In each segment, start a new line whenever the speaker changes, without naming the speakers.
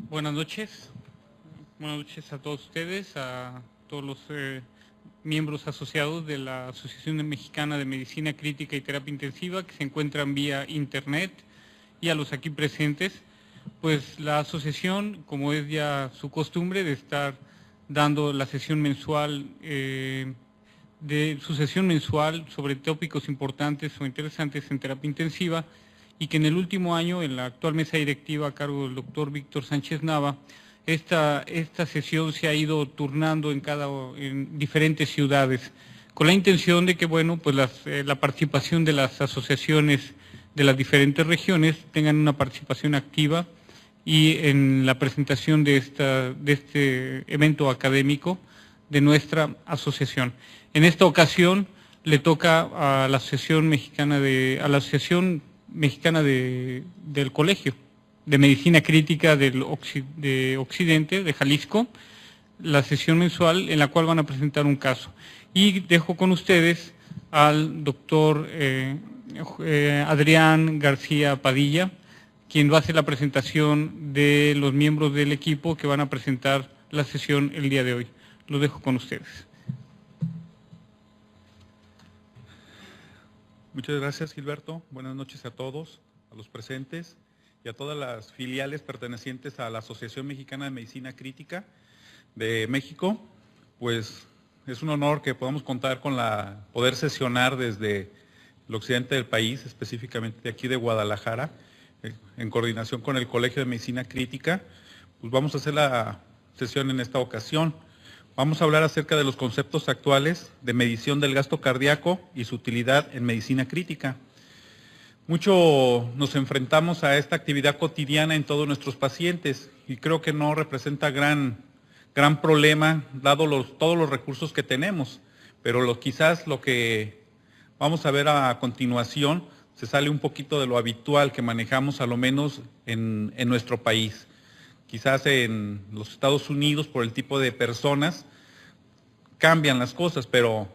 Buenas noches. Buenas noches a todos ustedes, a todos los miembros asociados de la Asociación Mexicana de Medicina Crítica y Terapia Intensiva que se encuentran vía internet, y a los aquí presentes. Pues la asociación, como es ya su costumbre, de estar dando la sesión mensual, sobre tópicos importantes o interesantes en terapia intensiva, y que en el último año, en la actual mesa directiva a cargo del doctor Víctor Sánchez Nava, esta sesión se ha ido turnando en diferentes ciudades, con la intención de que, bueno, pues la participación de las asociaciones de las diferentes regiones tengan una participación activa y en la presentación de este evento académico de nuestra asociación. En esta ocasión le toca a la Asociación Mexicana del Colegio de Medicina Crítica de Occidente, de Jalisco, la sesión mensual en la cual van a presentar un caso. Y dejo con ustedes al doctor Adrián García Padilla, quien va a hacer la presentación de los miembros del equipo que van a presentar la sesión el día de hoy. Lo dejo con ustedes.
Muchas gracias, Gilberto. Buenas noches a todos, a los presentes y a todas las filiales pertenecientes a la Asociación Mexicana de Medicina Crítica de México. Pues es un honor que podamos contar con poder sesionar desde el occidente del país, específicamente de aquí de Guadalajara, en coordinación con el Colegio de Medicina Crítica. Pues vamos a hacer la sesión en esta ocasión. Vamos a hablar acerca de los conceptos actuales de medición del gasto cardíaco y su utilidad en medicina crítica. Mucho nos enfrentamos a esta actividad cotidiana en todos nuestros pacientes y creo que no representa gran problema dado todos los recursos que tenemos, pero quizás lo que vamos a ver a continuación se sale un poquito de lo habitual que manejamos, a lo menos en nuestro país. Quizás en los Estados Unidos, por el tipo de personas, cambian las cosas, pero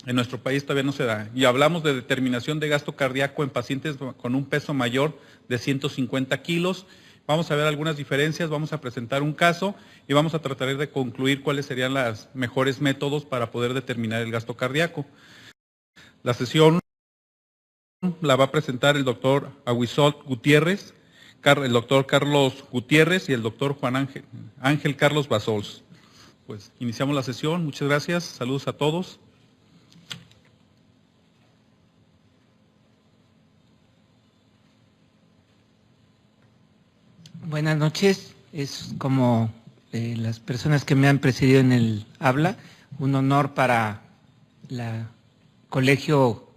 en nuestro país todavía no se da. Y hablamos de determinación de gasto cardíaco en pacientes con un peso mayor de 150 kilos. Vamos a ver algunas diferencias, vamos a presentar un caso y vamos a tratar de concluir cuáles serían los mejores métodos para poder determinar el gasto cardíaco. La sesión la va a presentar el doctor Aguizot Gutiérrez, el doctor Carlos Gutiérrez y el doctor Juan Ángel Carlos Basols. Pues iniciamos la sesión. Muchas gracias. Saludos a todos.
Buenas noches. Es como las personas que me han precedido en el habla, un honor para el Colegio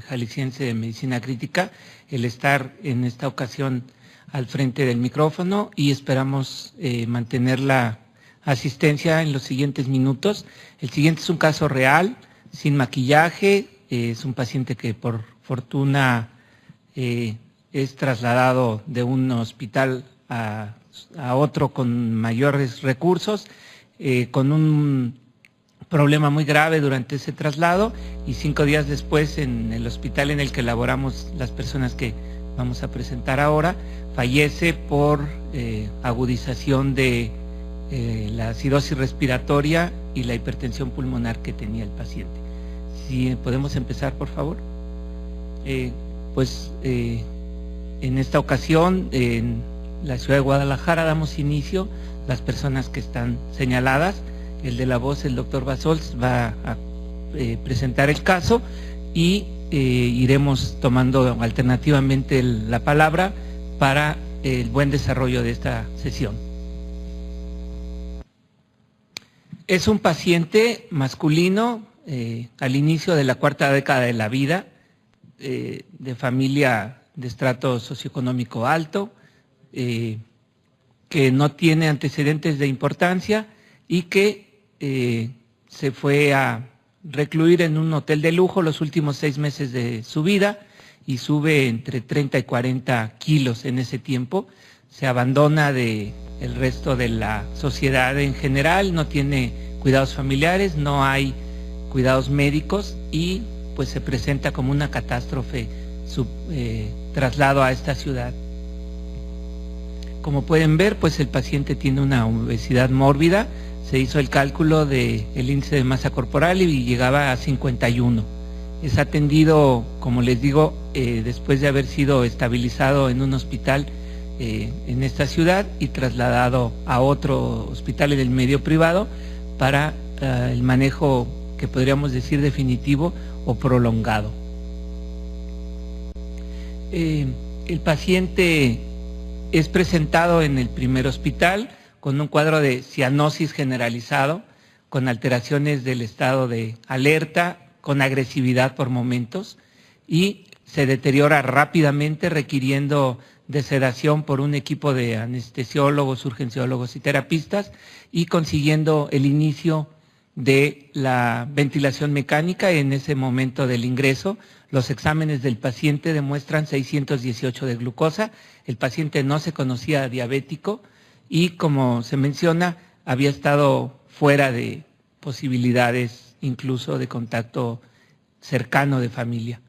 Jalisciense de Medicina Crítica el estar en esta ocasión al frente del micrófono, y esperamos mantener la asistencia en los siguientes minutos. El siguiente es un caso real, sin maquillaje. Es un paciente que por fortuna es trasladado de un hospital a otro con mayores recursos, con un problema muy grave durante ese traslado, y 5 días después, en el hospital en el que laboramos las personas que vamos a presentar ahora, fallece por agudización de la acidosis respiratoria y la hipertensión pulmonar que tenía el paciente. Si podemos empezar, por favor. En esta ocasión, en la ciudad de Guadalajara, damos inicio. Las personas que están señaladas, el de la voz, el doctor Basols, va a presentar el caso, y iremos tomando alternativamente la palabra para el buen desarrollo de esta sesión. Es un paciente masculino al inicio de la 4ª década de la vida, de familia de estrato socioeconómico alto, que no tiene antecedentes de importancia y que se fue a recluir en un hotel de lujo los últimos 6 meses de su vida, y sube entre 30 y 40 kilos en ese tiempo. Se abandona del resto de la sociedad en general, no tiene cuidados familiares, no hay cuidados médicos, y pues se presenta como una catástrofe su traslado a esta ciudad. como pueden ver, pues el paciente tiene una obesidad mórbida. Se hizo el cálculo del índice de masa corporal y llegaba a 51. Es atendido, como les digo, después de haber sido estabilizado en un hospital en esta ciudad y trasladado a otro hospital en el medio privado para el manejo que podríamos decir definitivo o prolongado. El paciente es presentado en el primer hospital con un cuadro de cianosis generalizado, con alteraciones del estado de alerta, con agresividad por momentos, y se deteriora rápidamente requiriendo de sedación por un equipo de anestesiólogos, urgenciólogos y terapistas, y consiguiendo el inicio de la ventilación mecánica en ese momento del ingreso. Los exámenes del paciente demuestran 618 de glucosa. El paciente no se conocía diabético y, como se menciona, había estado fuera de posibilidades incluso de contacto cercano de familia.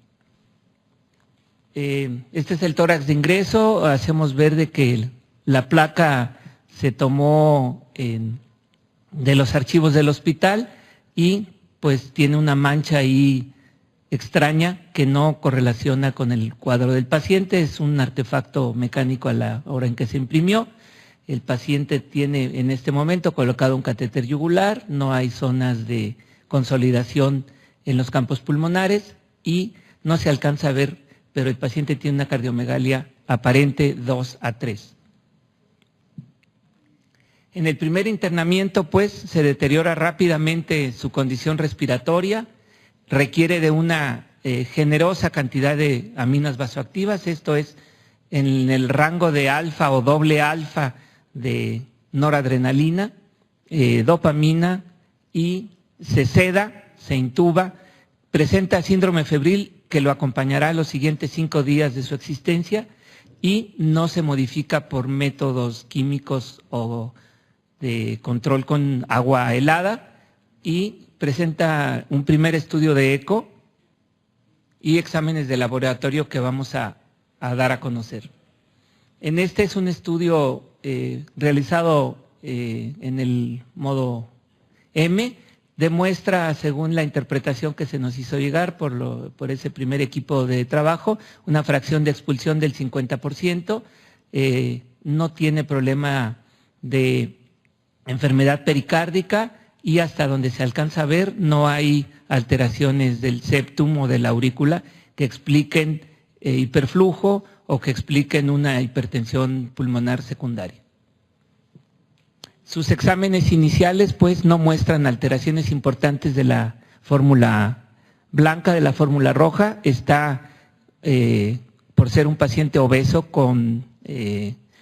Este es el tórax de ingreso. Hacemos ver de que la placa se tomó de los archivos del hospital y pues tiene una mancha ahí extraña que no correlaciona con el cuadro del paciente. Es un artefacto mecánico a la hora en que se imprimió. El paciente tiene en este momento colocado un catéter yugular, no hay zonas de consolidación en los campos pulmonares y no se alcanza a ver, pero el paciente tiene una cardiomegalia aparente 2 a 3. En el primer internamiento, pues, se deteriora rápidamente su condición respiratoria, requiere de una generosa cantidad de aminas vasoactivas, esto es en el rango de alfa o doble alfa de noradrenalina, dopamina, y se seda, se intuba, presenta síndrome febril que lo acompañará los siguientes 5 días de su existencia y no se modifica por métodos químicos o de control con agua helada, y presenta un primer estudio de eco y exámenes de laboratorio que vamos a dar a conocer. En este es un estudio realizado en el modo M, demuestra, según la interpretación que se nos hizo llegar por ese primer equipo de trabajo, una fracción de expulsión del 50%, no tiene problema de enfermedad pericárdica y hasta donde se alcanza a ver no hay alteraciones del septum o de la aurícula que expliquen hiperflujo o que expliquen una hipertensión pulmonar secundaria. Sus exámenes iniciales pues no muestran alteraciones importantes de la fórmula blanca, de la fórmula roja. Está, por ser un paciente obeso con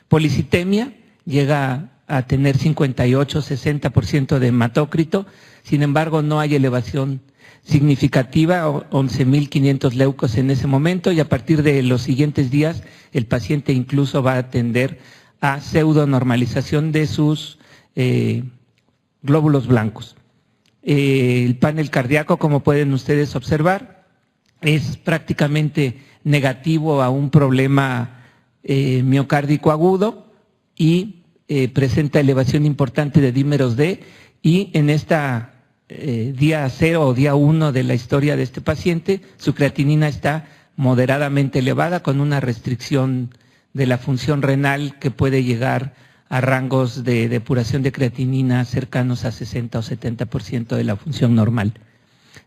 policitemia, llega a tener 58-60% de hematócrito, sin embargo no hay elevación significativa, 11.500 leucos en ese momento, y a partir de los siguientes días el paciente incluso va a tender a pseudonormalización de sus glóbulos blancos. El panel cardíaco, como pueden ustedes observar, es prácticamente negativo a un problema miocárdico agudo y presenta elevación importante de dímeros D, y en esta día 0 o día 1 de la historia de este paciente, su creatinina está moderadamente elevada con una restricción de la función renal que puede llegar a rangos de depuración de creatinina cercanos a 60 o 70% de la función normal.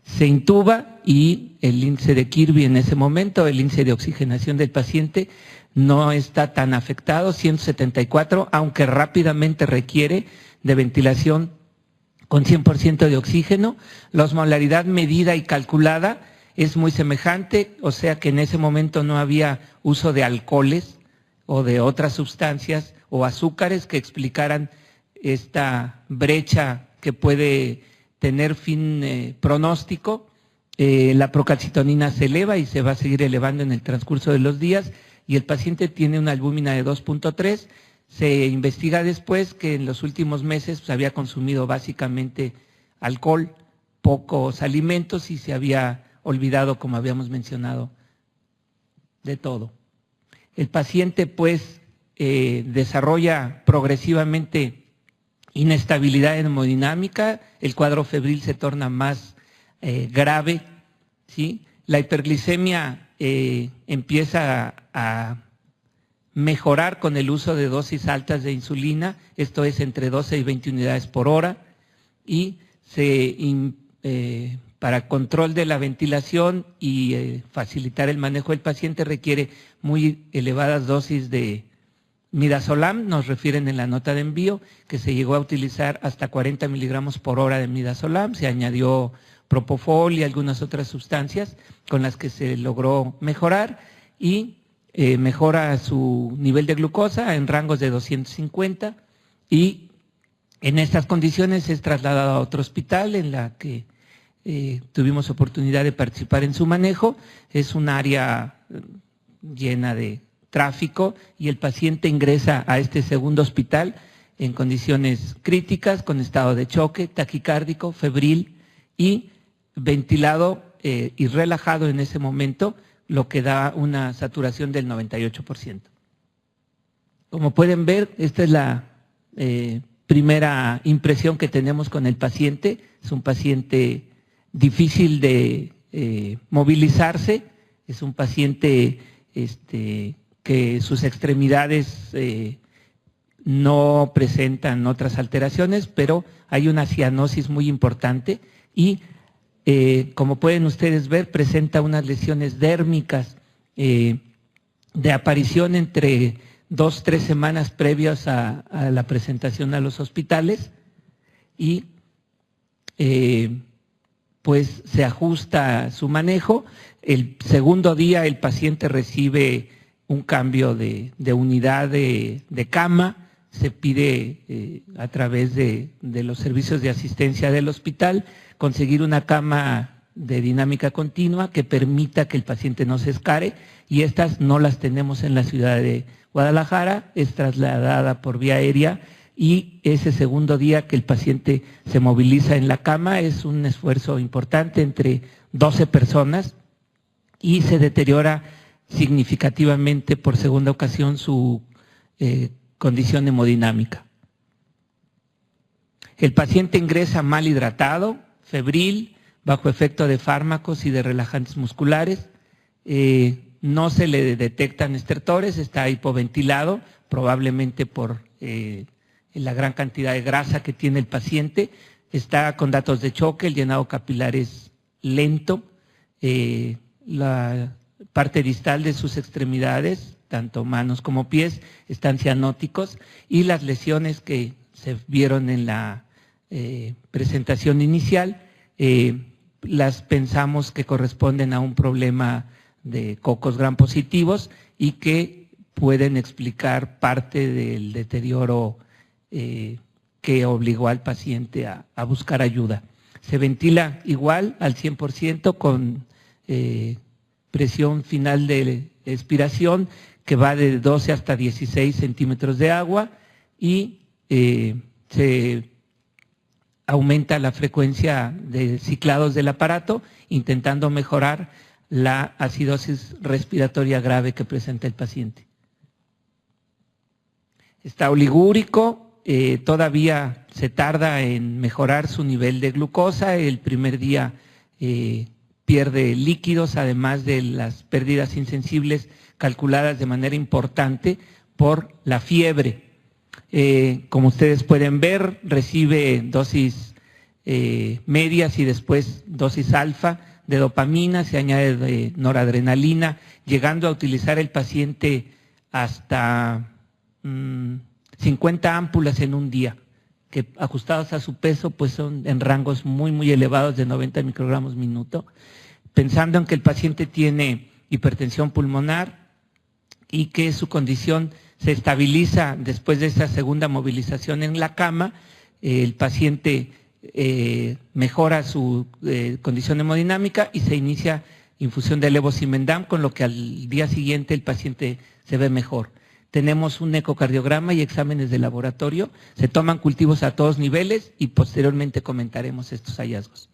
Se intuba y el índice de Kirby en ese momento, el índice de oxigenación del paciente, no está tan afectado, 174, aunque rápidamente requiere de ventilación con 100% de oxígeno. La osmolaridad medida y calculada es muy semejante, o sea que en ese momento no había uso de alcoholes o de otras sustancias o azúcares que explicaran esta brecha que puede tener fin pronóstico. La procalcitonina se eleva y se va a seguir elevando en el transcurso de los días, y el paciente tiene una albúmina de 2.3. Se investiga después que en los últimos meses pues, había consumido básicamente alcohol, pocos alimentos y se había olvidado, como habíamos mencionado, de todo. El paciente pues desarrolla progresivamente inestabilidad hemodinámica, el cuadro febril se torna más grave, ¿sí? La hiperglicemia empieza a mejorar con el uso de dosis altas de insulina, esto es entre 12 y 20 unidades por hora, y para control de la ventilación y facilitar el manejo del paciente requiere muy elevadas dosis de midazolam, nos refieren en la nota de envío, que se llegó a utilizar hasta 40 miligramos por hora de midazolam, se añadió propofol y algunas otras sustancias con las que se logró mejorar y mejora su nivel de glucosa en rangos de 250 y en estas condiciones es trasladado a otro hospital en la que tuvimos oportunidad de participar en su manejo. Es un área llena de tráfico y el paciente ingresa a este segundo hospital en condiciones críticas, con estado de choque, taquicárdico, febril y ventilado y relajado en ese momento, lo que da una saturación del 98%. Como pueden ver, esta es la primera impresión que tenemos con el paciente. Es un paciente difícil de movilizarse, es un paciente que sus extremidades no presentan otras alteraciones, pero hay una cianosis muy importante y como pueden ustedes ver, presenta unas lesiones dérmicas de aparición entre 2-3 semanas previas a la presentación a los hospitales y pues se ajusta su manejo. El segundo día el paciente recibe un cambio de unidad de cama, se pide a través de los servicios de asistencia del hospital conseguir una cama de dinámica continua que permita que el paciente no se escare y estas no las tenemos en la ciudad de Guadalajara, es trasladada por vía aérea y ese segundo día que el paciente se moviliza en la cama es un esfuerzo importante entre 12 personas y se deteriora significativamente por segunda ocasión su condición hemodinámica. El paciente ingresa mal hidratado, febril, bajo efecto de fármacos y de relajantes musculares, no se le detectan estertores, está hipoventilado, probablemente por la gran cantidad de grasa que tiene el paciente, está con datos de choque, el llenado capilar es lento, la parte distal de sus extremidades, tanto manos como pies, están cianóticos y las lesiones que se vieron en la presentación inicial, las pensamos que corresponden a un problema de cocos gram positivos y que pueden explicar parte del deterioro que obligó al paciente a buscar ayuda. Se ventila igual al 100% con presión final de expiración que va de 12 hasta 16 centímetros de agua y se aumenta la frecuencia de ciclados del aparato, intentando mejorar la acidosis respiratoria grave que presenta el paciente. Está oligúrico, todavía se tarda en mejorar su nivel de glucosa, el primer día pierde líquidos, además de las pérdidas insensibles calculadas de manera importante por la fiebre. Como ustedes pueden ver, recibe dosis medias y después dosis alfa de dopamina, se añade de noradrenalina, llegando a utilizar el paciente hasta 50 ámpulas en un día, que ajustados a su peso pues son en rangos muy elevados de 90 microgramos minuto, pensando en que el paciente tiene hipertensión pulmonar y que su condición se estabiliza después de esa segunda movilización en la cama, el paciente mejora su condición hemodinámica y se inicia infusión de levosimendan, con lo que al día siguiente el paciente se ve mejor. Tenemos un ecocardiograma y exámenes de laboratorio, se toman cultivos a todos niveles y posteriormente comentaremos estos hallazgos.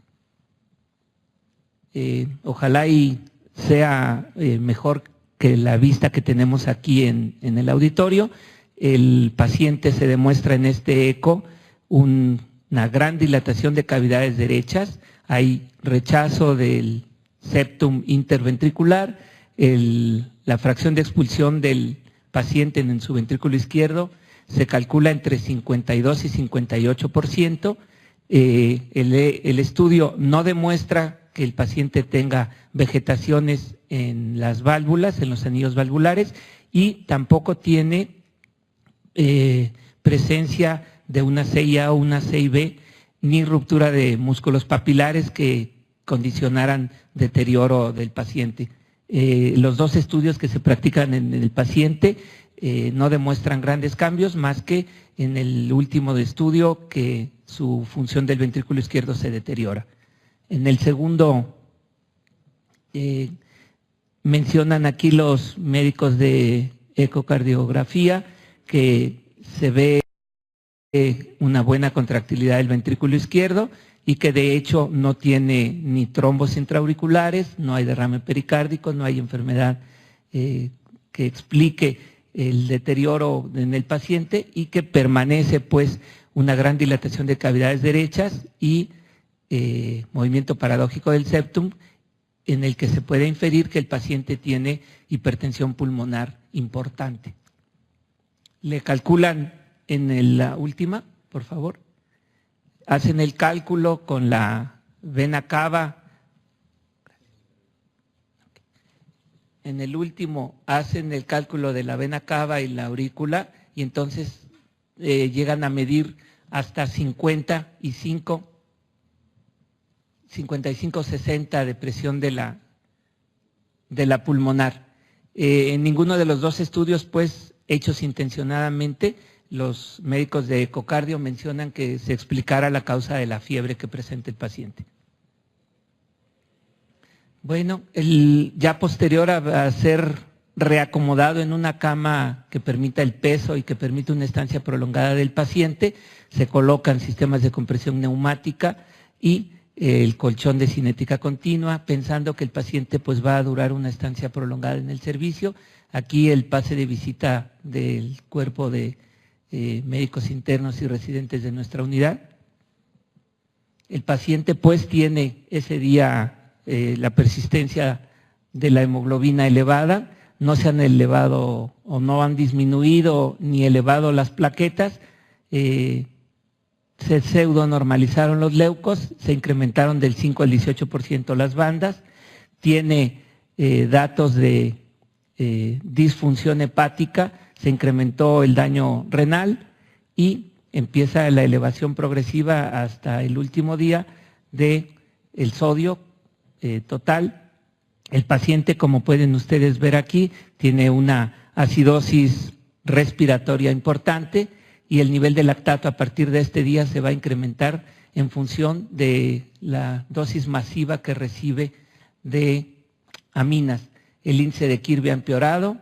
Ojalá y sea mejor que la vista que tenemos aquí en el auditorio. El paciente se demuestra en este eco una gran dilatación de cavidades derechas, hay rechazo del septum interventricular, la fracción de expulsión del paciente en su ventrículo izquierdo se calcula entre 52 y 58%. El estudio no demuestra que el paciente tenga vegetaciones en las válvulas, en los anillos valvulares, y tampoco tiene presencia de una CIA o una CIB, ni ruptura de músculos papilares que condicionaran deterioro del paciente. Los dos estudios que se practican en el paciente no demuestran grandes cambios, más que en el último estudio que su función del ventrículo izquierdo se deteriora. En el segundo, mencionan aquí los médicos de ecocardiografía que se ve una buena contractilidad del ventrículo izquierdo y que de hecho no tiene ni trombos intraauriculares, no hay derrame pericárdico, no hay enfermedad que explique el deterioro en el paciente, y que permanece pues una gran dilatación de cavidades derechas y movimiento paradójico del septum, en el que se puede inferir que el paciente tiene hipertensión pulmonar importante. Le calculan en la última, por favor, hacen el cálculo con la vena cava. En el último hacen el cálculo de la vena cava y la aurícula, y entonces llegan a medir hasta 55-60 de presión de la pulmonar. En ninguno de los dos estudios, pues, hechos intencionadamente, los médicos de ecocardio mencionan que se explicara la causa de la fiebre que presenta el paciente. Bueno, ya posterior a ser reacomodado en una cama que permita el peso y que permita una estancia prolongada del paciente, se colocan sistemas de compresión neumática y el colchón de cinética continua, pensando que el paciente pues va a durar una estancia prolongada en el servicio. Aquí el pase de visita del cuerpo de médicos internos y residentes de nuestra unidad. El paciente pues tiene ese día la persistencia de la hemoglobina elevada, no se han elevado o no han disminuido ni elevado las plaquetas, se pseudo normalizaron los leucos, se incrementaron del 5 al 18% las bandas, tiene datos de disfunción hepática, se incrementó el daño renal y empieza la elevación progresiva hasta el último día del sodio total. El paciente, como pueden ustedes ver aquí, tiene una acidosis respiratoria importante y el nivel de lactato a partir de este día se va a incrementar en función de la dosis masiva que recibe de aminas. El índice de Kirby ha empeorado,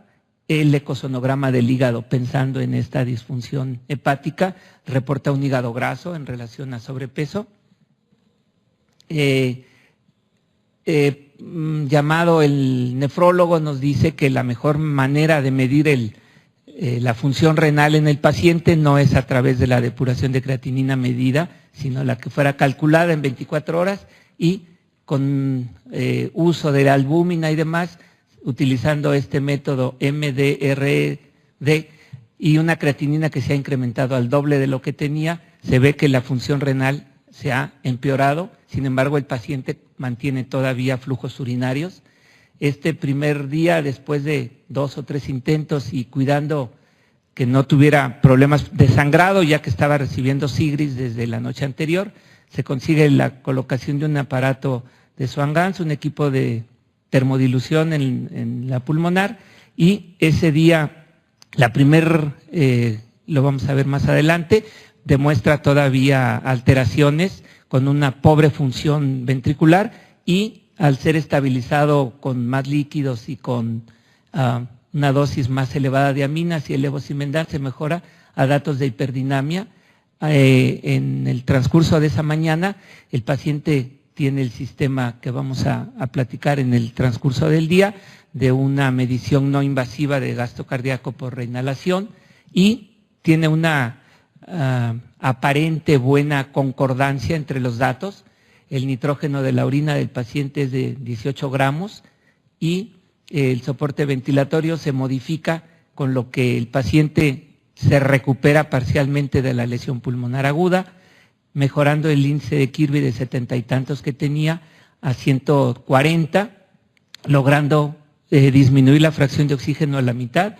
el ecosonograma del hígado, pensando en esta disfunción hepática, reporta un hígado graso en relación a sobrepeso. Llamado el nefrólogo, nos dice que la mejor manera de medir la función renal en el paciente no es a través de la depuración de creatinina medida, sino la que fuera calculada en 24 horas y con uso de la albúmina y demás, utilizando este método MDRD y una creatinina que se ha incrementado al doble de lo que tenía, se ve que la función renal se ha empeorado. Sin embargo, el paciente mantiene todavía flujos urinarios. Este primer día, después de 2 o 3 intentos y cuidando que no tuviera problemas de sangrado, ya que estaba recibiendo Sigris desde la noche anterior, se consigue la colocación de un aparato de Swan-Ganz, un equipo de termodilución en la pulmonar, y ese día, lo vamos a ver más adelante, demuestra todavía alteraciones con una pobre función ventricular, y al ser estabilizado con más líquidos y con una dosis más elevada de aminas y el levosimendan, se mejora a datos de hiperdinamia. En el transcurso de esa mañana, el paciente tiene el sistema que vamos a platicar en el transcurso del día, de una medición no invasiva de gasto cardíaco por reinhalación, y tiene una aparente buena concordancia entre los datos. El nitrógeno de la orina del paciente es de 18 gramos y el soporte ventilatorio se modifica con lo que el paciente se recupera parcialmente de la lesión pulmonar aguda, mejorando el índice de Kirby de 70 y tantos que tenía a 140, logrando disminuir la fracción de oxígeno a la mitad,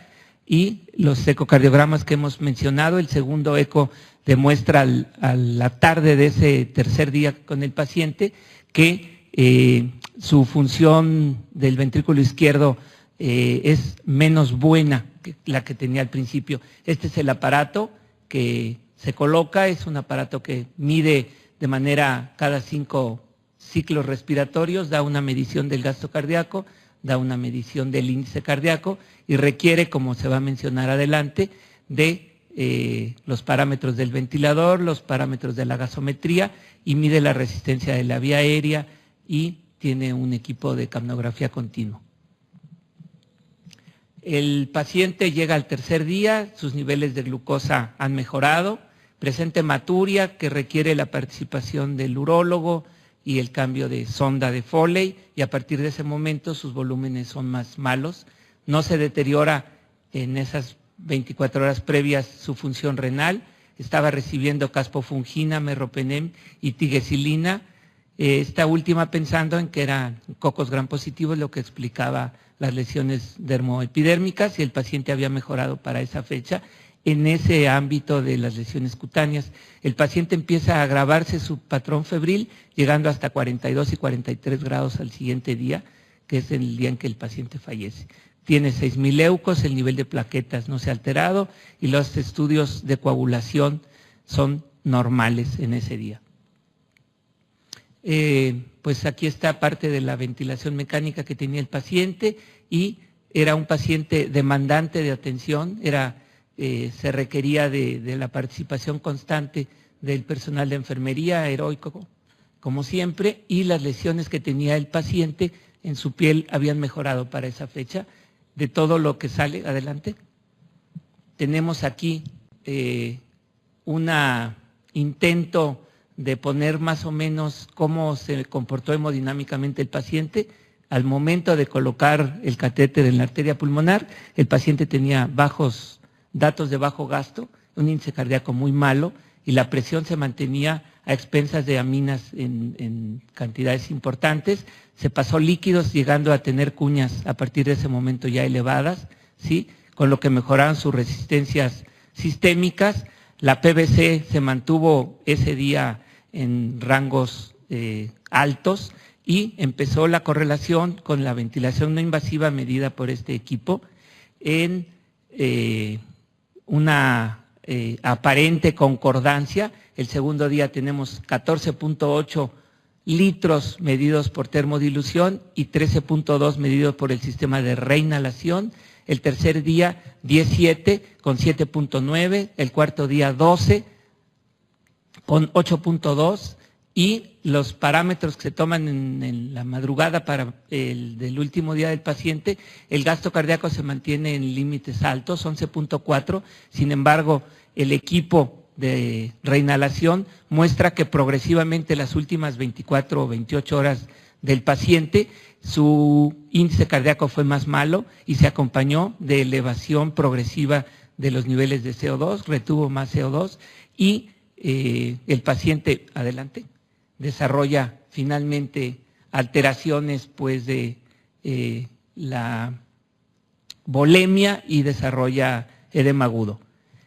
y los ecocardiogramas que hemos mencionado. El segundo eco demuestra a la tarde de ese tercer día con el paciente que su función del ventrículo izquierdo es menos buena que la que tenía al principio. Este es el aparato que se coloca, es un aparato que mide de manera cada 5 ciclos respiratorios, da una medición del gasto cardíaco, da una medición del índice cardíaco y requiere, como se va a mencionar adelante, de los parámetros del ventilador, los parámetros de la gasometría, y mide la resistencia de la vía aérea y tiene un equipo de capnografía continua. El paciente llega al tercer día, sus niveles de glucosa han mejorado, presenta hematuria que requiere la participación del urólogo y el cambio de sonda de Foley, y a partir de ese momento sus volúmenes son más malos. No se deteriora en esas 24 horas previas su función renal, estaba recibiendo caspofungina, meropenem y tigesilina, esta última pensando en que eran cocos gram positivos, lo que explicaba las lesiones dermoepidérmicas, y el paciente había mejorado para esa fecha. En ese ámbito de las lesiones cutáneas, el paciente empieza a agravarse su patrón febril, llegando hasta 42 y 43 grados al siguiente día, que es el día en que el paciente fallece. Tiene 6,000 leucos, el nivel de plaquetas no se ha alterado y los estudios de coagulación son normales en ese día. Pues aquí está parte de la ventilación mecánica que tenía el paciente, y era un paciente demandante de atención, se requería de la participación constante del personal de enfermería, heroico como siempre, y las lesiones que tenía el paciente en su piel habían mejorado para esa fecha. De todo lo que sale, adelante, tenemos aquí un intento de poner más o menos cómo se comportó hemodinámicamente el paciente. Al momento de colocar el catéter en la arteria pulmonar, el paciente tenía bajos datos de bajo gasto, un índice cardíaco muy malo, y la presión se mantenía a expensas de aminas en cantidades importantes. Se pasó líquidos, llegando a tener cuñas a partir de ese momento ya elevadas, ¿sí?, con lo que mejoraron sus resistencias sistémicas. La PVC se mantuvo ese día en rangos altos, y empezó la correlación con la ventilación no invasiva medida por este equipo en una aparente concordancia. El segundo día tenemos 14.8 litros medidos por termodilución y 13.2 medidos por el sistema de reinhalación. El tercer día 17 con 7.9, el cuarto día 12 con 8.2, y los parámetros que se toman en la madrugada para el del último día del paciente, el gasto cardíaco se mantiene en límites altos, 11.4, sin embargo el equipo de reinhalación muestra que progresivamente las últimas 24 o 28 horas del paciente su índice cardíaco fue más malo y se acompañó de elevación progresiva de los niveles de CO2, retuvo más CO2, y el paciente, adelante, desarrolla finalmente alteraciones pues de la volemia y desarrolla edema agudo.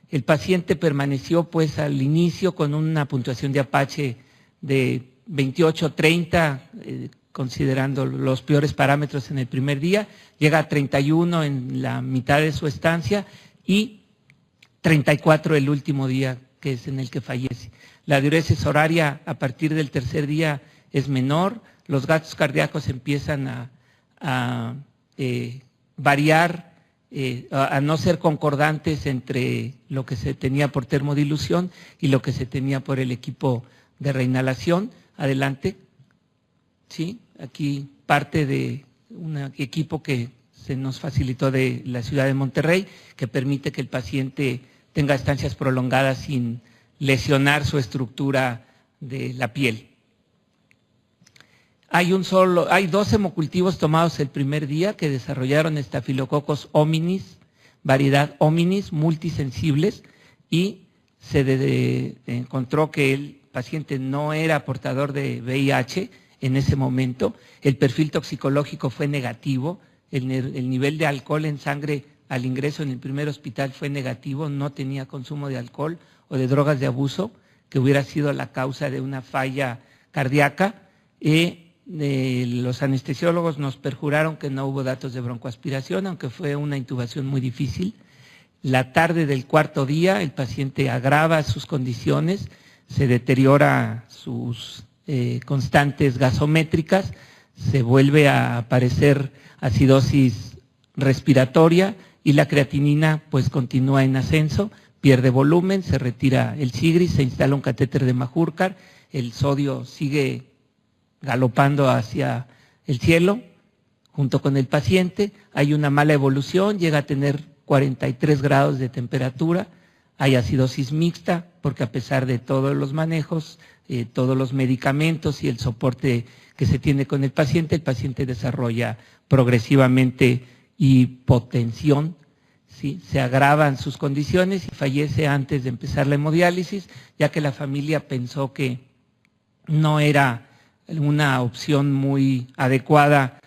El paciente permaneció pues al inicio con una puntuación de Apache de 28-30, considerando los peores parámetros en el primer día, llega a 31 en la mitad de su estancia y 34 el último día, que es en el que fallece. La diuresis horaria a partir del tercer día es menor, los gastos cardíacos empiezan a variar, a no ser concordantes entre lo que se tenía por termodilución y lo que se tenía por el equipo de reinhalación. Adelante. ¿sí? Aquí parte de un equipo que se nos facilitó de la ciudad de Monterrey, que permite que el paciente tenga estancias prolongadas sin lesionar su estructura de la piel. Hay 2 hemocultivos tomados el primer día que desarrollaron Staphylococcus hominis, variedad hominis, multisensibles, y se encontró que el paciente no era portador de VIH en ese momento. El perfil toxicológico fue negativo, el nivel de alcohol en sangre al ingreso en el primer hospital fue negativo, no tenía consumo de alcohol o de drogas de abuso, que hubiera sido la causa de una falla cardíaca. Los anestesiólogos nos perjuraron que no hubo datos de broncoaspiración, aunque fue una intubación muy difícil. La tarde del 4.º día el paciente agrava sus condiciones, se deteriora sus constantes gasométricas, se vuelve a aparecer acidosis respiratoria y la creatinina pues continúa en ascenso, pierde volumen, se retira el Sigris, se instala un catéter de Majurcar, el sodio sigue galopando hacia el cielo junto con el paciente, hay una mala evolución, llega a tener 43 grados de temperatura, hay acidosis mixta, porque a pesar de todos los manejos, todos los medicamentos y el soporte que se tiene con el paciente desarrolla progresivamente hipotensión, ¿sí? Se agravan sus condiciones y fallece antes de empezar la hemodiálisis, ya que la familia pensó que no era una opción muy adecuada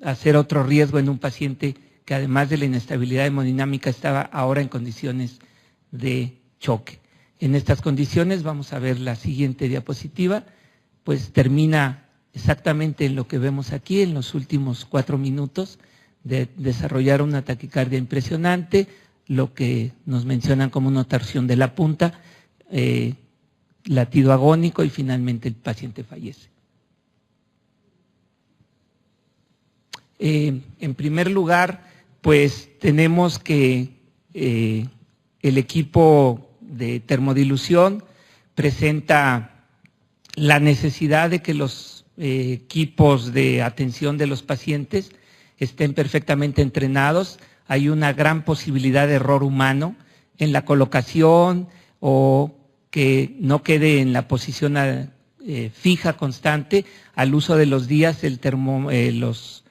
hacer otro riesgo en un paciente que además de la inestabilidad hemodinámica estaba ahora en condiciones de choque. En estas condiciones, vamos a ver la siguiente diapositiva, pues termina exactamente en lo que vemos aquí, en los últimos 4 minutos de desarrollar una taquicardia impresionante, lo que nos mencionan como una torsión de la punta, latido agónico y finalmente el paciente fallece. En primer lugar, pues tenemos que el equipo de termodilución presenta la necesidad de que los equipos de atención de los pacientes estén perfectamente entrenados. Hay una gran posibilidad de error humano en la colocación o que no quede en la posición fija, constante. Al uso de los días los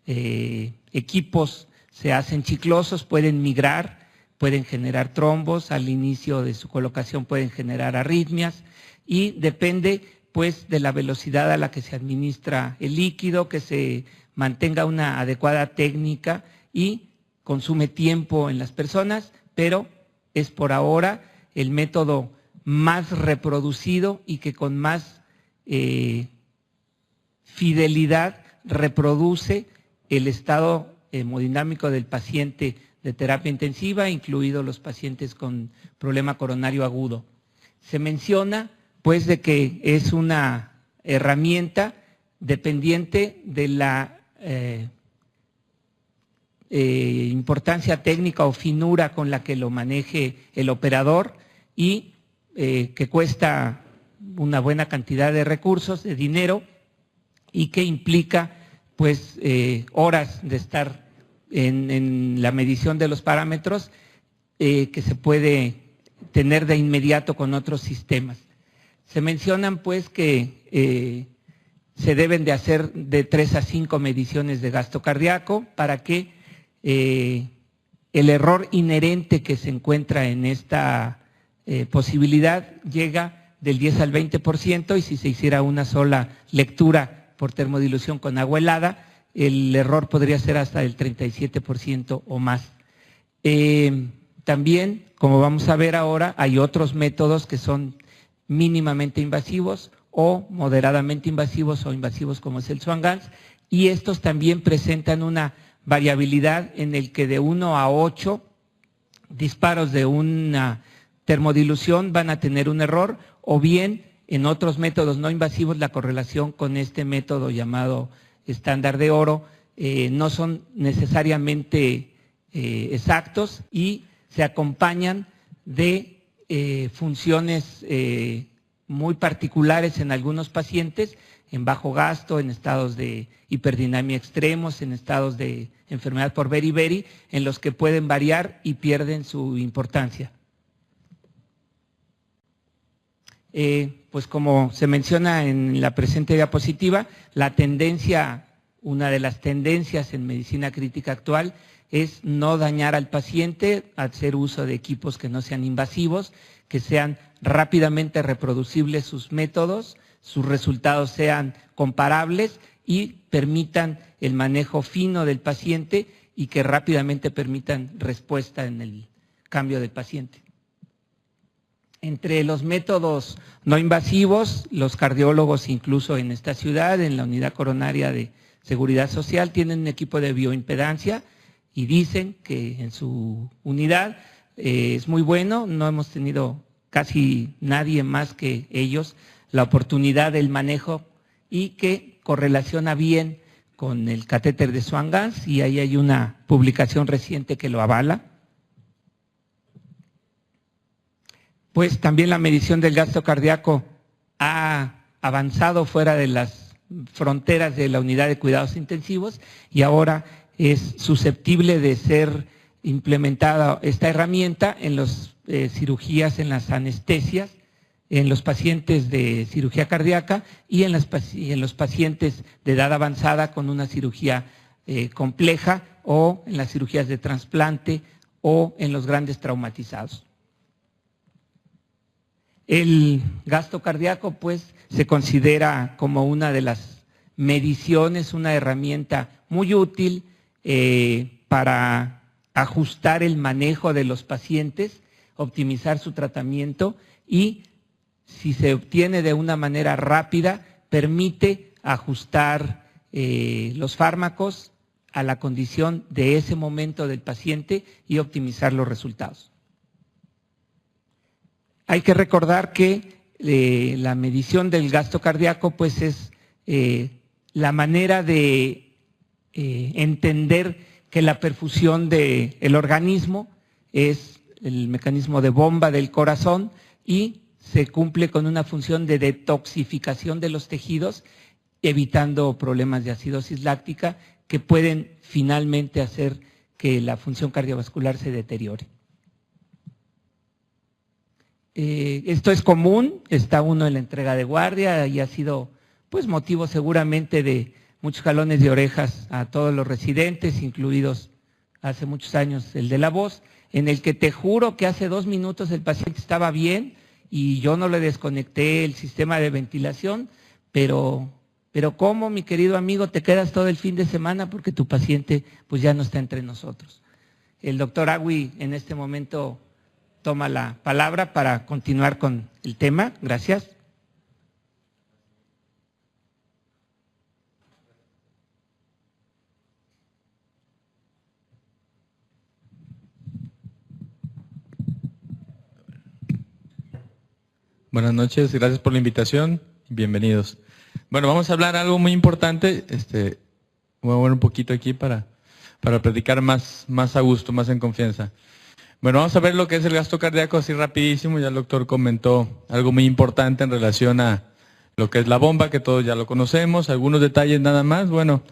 equipos se hacen chiclosos, pueden migrar, pueden generar trombos, al inicio de su colocación pueden generar arritmias y depende pues de la velocidad a la que se administra el líquido, que se mantenga una adecuada técnica y consume tiempo en las personas, pero es por ahora el método más reproducido y que con más fidelidad reproduce el estado hemodinámico del paciente de terapia intensiva, incluidos los pacientes con problema coronario agudo. Se menciona pues de que es una herramienta dependiente de la importancia técnica o finura con la que lo maneje el operador y que cuesta una buena cantidad de recursos, de dinero y que implica pues horas de estar en la medición de los parámetros que se puede tener de inmediato con otros sistemas. Se mencionan pues que se deben de hacer de 3 a 5 mediciones de gasto cardíaco para que el error inherente que se encuentra en esta posibilidad llega del 10 al 20% y si se hiciera una sola lectura por termodilución con agua helada, el error podría ser hasta del 37% o más. También, como vamos a ver ahora, hay otros métodos que son mínimamente invasivos o moderadamente invasivos o invasivos como es el Swan-Ganz y estos también presentan una variabilidad en el que de 1 a 8 disparos de una termodilución van a tener un error o bien en otros métodos no invasivos la correlación con este método llamado estándar de oro no son necesariamente exactos y se acompañan de funciones muy particulares en algunos pacientes en bajo gasto, en estados de hiperdinamia extremos, en estados de enfermedad por beriberi, en los que pueden variar y pierden su importancia. Pues como se menciona en la presente diapositiva, una de las tendencias en medicina crítica actual es no dañar al paciente, hacer uso de equipos que no sean invasivos, que sean rápidamente reproducibles sus métodos, sus resultados sean comparables y permitan el manejo fino del paciente y que rápidamente permitan respuesta en el cambio del paciente. Entre los métodos no invasivos, los cardiólogos incluso en esta ciudad, en la unidad coronaria de Seguridad Social, tienen un equipo de bioimpedancia y dicen que en su unidad es muy bueno, no hemos tenido casi nadie más que ellos la oportunidad del manejo y que correlaciona bien con el catéter de Swan-Ganz, y ahí hay una publicación reciente que lo avala. Pues también la medición del gasto cardíaco ha avanzado fuera de las fronteras de la unidad de cuidados intensivos y ahora es susceptible de ser implementada esta herramienta en las cirugías, en las anestesias, en los pacientes de cirugía cardíaca y en los pacientes de edad avanzada con una cirugía compleja, o en las cirugías de trasplante o en los grandes traumatizados. El gasto cardíaco pues se considera como una de las mediciones, una herramienta muy útil para ajustar el manejo de los pacientes, optimizar su tratamiento y, si se obtiene de una manera rápida, permite ajustar los fármacos a la condición de ese momento del paciente y optimizar los resultados. Hay que recordar que la medición del gasto cardíaco pues es la manera de entender que la perfusión del organismo es el mecanismo de bomba del corazón y se cumple con una función de detoxificación de los tejidos, evitando problemas de acidosis láctica que pueden finalmente hacer que la función cardiovascular se deteriore. Esto es común, está uno en la entrega de guardia y ha sido pues motivo seguramente de muchos jalones de orejas a todos los residentes, incluidos hace muchos años el de la voz, en el que te juro que hace 2 minutos el paciente estaba bien y yo no le desconecté el sistema de ventilación, pero ¿cómo, mi querido amigo, te quedas todo el fin de semana porque tu paciente pues ya no está entre nosotros? El doctor Agui en este momento toma la palabra para continuar con el tema. Gracias.
Buenas noches, gracias por la invitación, bienvenidos. Bueno, vamos a hablar algo muy importante, voy a mover un poquito aquí para platicar más a gusto, más en confianza. Bueno, vamos a ver lo que es el gasto cardíaco así rapidísimo. Ya el doctor comentó algo muy importante en relación a lo que es la bomba, que todos ya lo conocemos. Algunos detalles nada más. Bueno,